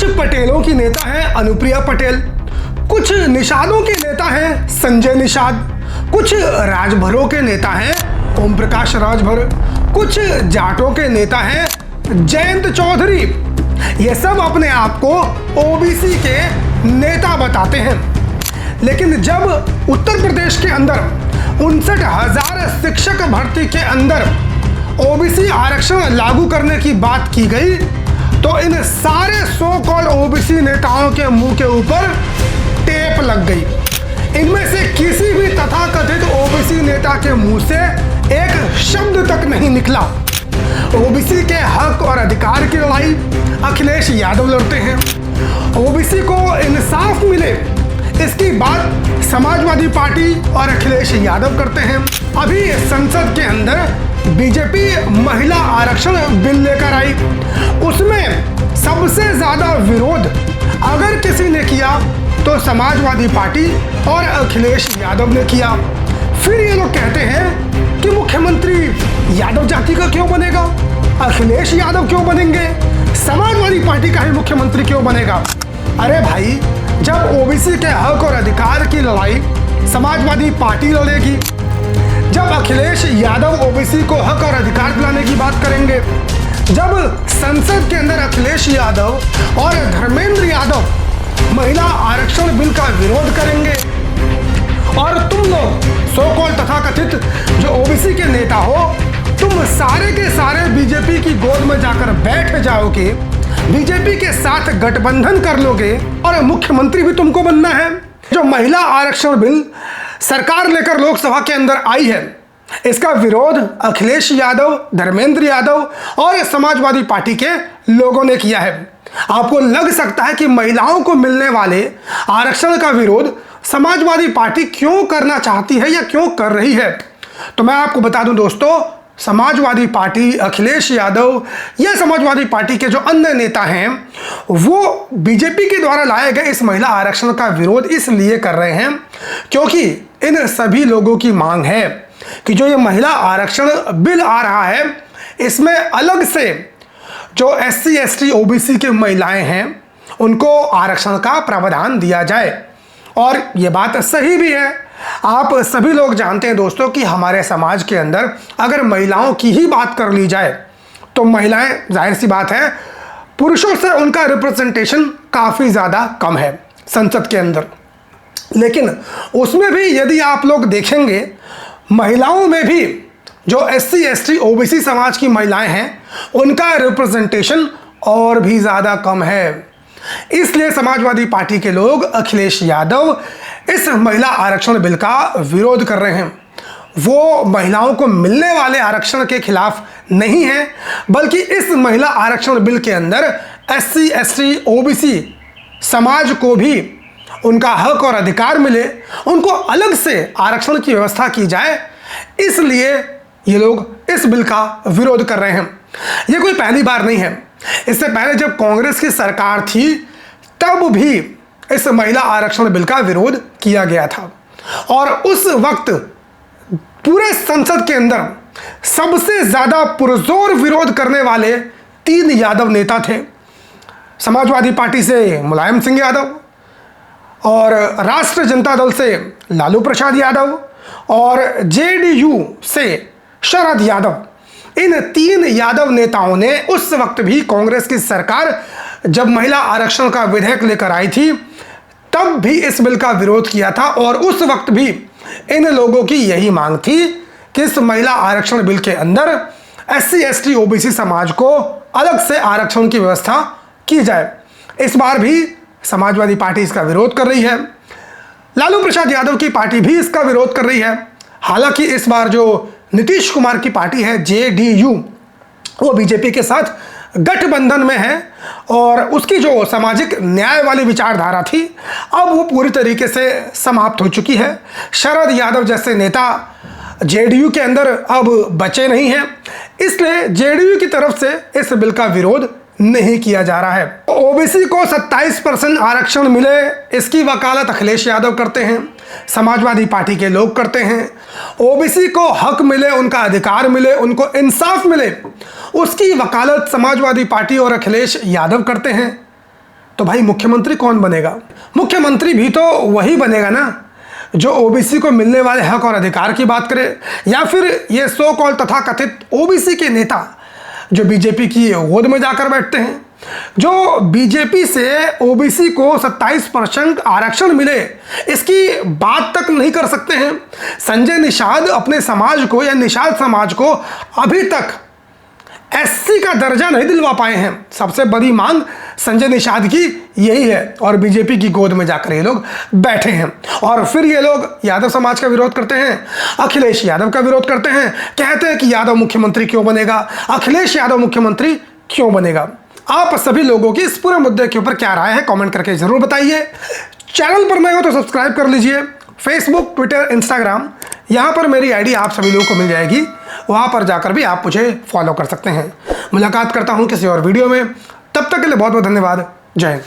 कुछ पटेलों की नेता है अनुप्रिया पटेल, कुछ निषादों के नेता हैं संजय निषाद, कुछ राजभरों के नेता हैं ओम प्रकाश राजभर, कुछ जाटों के नेता हैं जयंत चौधरी। ये सब अपने आप को ओबीसी के नेता बताते हैं। लेकिन जब उत्तर प्रदेश के अंदर 59,000 शिक्षक भर्ती के अंदर ओबीसी आरक्षण लागू करने की बात की गई तो इन सारे सो कॉल्ड ओबीसी नेताओं के मुंह के ऊपर टेप लग गई। इनमें से किसी भी तथाकथित ओबीसी नेता के मुंह से एक शब्द तक नहीं निकला। ओबीसी के हक और अधिकार की लड़ाई अखिलेश यादव लड़ते हैं। ओबीसी को इंसाफ मिले इसकी बात समाजवादी पार्टी और अखिलेश यादव करते हैं। अभी संसद के अंदर बीजेपी महिला आरक्षण बिल लेकर आई, उसमें सबसे ज्यादा विरोध अगर किसी ने किया तो समाजवादी पार्टी और अखिलेश यादव ने किया। फिर ये लोग कहते हैं कि मुख्यमंत्री यादव जाति का क्यों बनेगा, अखिलेश यादव क्यों बनेंगे, समाजवादी पार्टी का ही मुख्यमंत्री क्यों बनेगा। अरे भाई, जब ओबीसी के हक और अधिकार की लड़ाई समाजवादी पार्टी लड़ेगी, जब अखिलेश यादव ओबीसी को हक और अधिकार दिलाने की बात करेंगे, जब संसद के अंदर अखिलेश यादव और धर्मेंद्र यादव महिला आरक्षण बिल का विरोध करेंगे और तुम लोग सो कॉल्ड तथाकथित जो ओबीसी के नेता हो, तुम सारे के सारे बीजेपी की गोद में जाकर बैठ जाओगे, बीजेपी के साथ गठबंधन कर लोगे और मुख्यमंत्री भी तुमको बनना है। जो महिला आरक्षण बिल सरकार लेकर लोकसभा के अंदर आई है, इसका विरोध अखिलेश यादव, धर्मेंद्र यादव और समाजवादी पार्टी के लोगों ने किया है। आपको लग सकता है कि महिलाओं को मिलने वाले आरक्षण का विरोध समाजवादी पार्टी क्यों करना चाहती है या क्यों कर रही है। तो मैं आपको बता दूं दोस्तों, समाजवादी पार्टी, अखिलेश यादव या समाजवादी पार्टी के जो अन्य नेता हैं वो बीजेपी के द्वारा लाए गए इस महिला आरक्षण का विरोध इसलिए कर रहे हैं क्योंकि इन सभी लोगों की मांग है कि जो ये महिला आरक्षण बिल आ रहा है, इसमें अलग से जो SC ST OBC के महिलाएं हैं उनको आरक्षण का प्रावधान दिया जाए। और ये बात सही भी है। आप सभी लोग जानते हैं दोस्तों कि हमारे समाज के अंदर अगर महिलाओं की ही बात कर ली जाए तो महिलाएं, जाहिर सी बात है, पुरुषों से उनका रिप्रेजेंटेशन काफ़ी ज़्यादा कम है संसद के अंदर। लेकिन उसमें भी यदि आप लोग देखेंगे, महिलाओं में भी जो SC ST OBC समाज की महिलाएं हैं उनका रिप्रेजेंटेशन और भी ज़्यादा कम है। इसलिए समाजवादी पार्टी के लोग, अखिलेश यादव, इस महिला आरक्षण बिल का विरोध कर रहे हैं। वो महिलाओं को मिलने वाले आरक्षण के खिलाफ नहीं है, बल्कि इस महिला आरक्षण बिल के अंदर SC ST OBC समाज को भी उनका हक और अधिकार मिले, उनको अलग से आरक्षण की व्यवस्था की जाए, इसलिए ये लोग इस बिल का विरोध कर रहे हैं। ये कोई पहली बार नहीं है। इससे पहले जब कांग्रेस की सरकार थी तब भी इस महिला आरक्षण बिल का विरोध किया गया था और उस वक्त पूरे संसद के अंदर सबसे ज्यादा पुरजोर विरोध करने वाले 3 यादव नेता थे। समाजवादी पार्टी से मुलायम सिंह यादव और राष्ट्रीय जनता दल से लालू प्रसाद यादव और JDU से शरद यादव। इन 3 यादव नेताओं ने उस वक्त भी कांग्रेस की सरकार जब महिला आरक्षण का विधेयक लेकर आई थी तब भी इस बिल का विरोध किया था और उस वक्त भी इन लोगों की यही मांग थी कि इस महिला आरक्षण बिल के अंदर SC ST OBC समाज को अलग से आरक्षण की व्यवस्था की जाए। इस बार भी समाजवादी पार्टी इसका विरोध कर रही है, लालू प्रसाद यादव की पार्टी भी इसका विरोध कर रही है। हालांकि इस बार जो नीतीश कुमार की पार्टी है JDU, वो बीजेपी के साथ गठबंधन में है और उसकी जो सामाजिक न्याय वाली विचारधारा थी अब वो पूरी तरीके से समाप्त हो चुकी है। शरद यादव जैसे नेता JDU के अंदर अब बचे नहीं हैं, इसलिए JDU की तरफ से इस बिल का विरोध नहीं किया जा रहा है। ओबीसी को 27% आरक्षण मिले, इसकी वकालत अखिलेश यादव करते हैं, समाजवादी पार्टी के लोग करते हैं। ओबीसी को हक मिले, उनका अधिकार मिले, उनको इंसाफ मिले, उसकी वकालत समाजवादी पार्टी और अखिलेश यादव करते हैं। तो भाई मुख्यमंत्री कौन बनेगा? मुख्यमंत्री भी तो वही बनेगा ना जो ओबीसी को मिलने वाले हक और अधिकार की बात करे, या फिर ये सो कॉल तथाकथित ओबीसी के नेता जो बीजेपी की गोद में जाकर बैठते हैं, जो बीजेपी से ओबीसी को 27% आरक्षण मिले इसकी बात तक नहीं कर सकते हैं। संजय निषाद अपने समाज को या निषाद समाज को अभी तक एससी का दर्जा नहीं दिलवा पाए हैं। सबसे बड़ी मांग संजय निषाद की यही है और बीजेपी की गोद में जाकर ये लोग बैठे हैं। और फिर ये लोग यादव समाज का विरोध करते हैं, अखिलेश यादव का विरोध करते हैं, कहते हैं कि यादव मुख्यमंत्री क्यों बनेगा, अखिलेश यादव मुख्यमंत्री क्यों बनेगा। आप सभी लोगों की इस पूरे मुद्दे के ऊपर क्या राय है कमेंट करके जरूर बताइए। चैनल पर नए हो तो सब्सक्राइब कर लीजिए। फेसबुक, ट्विटर, इंस्टाग्राम, यहाँ पर मेरी आईडी आप सभी लोगों को मिल जाएगी, वहाँ पर जाकर भी आप मुझे फॉलो कर सकते हैं। मुलाकात करता हूँ किसी और वीडियो में, तब तक के लिए बहुत बहुत धन्यवाद। जय हिंद।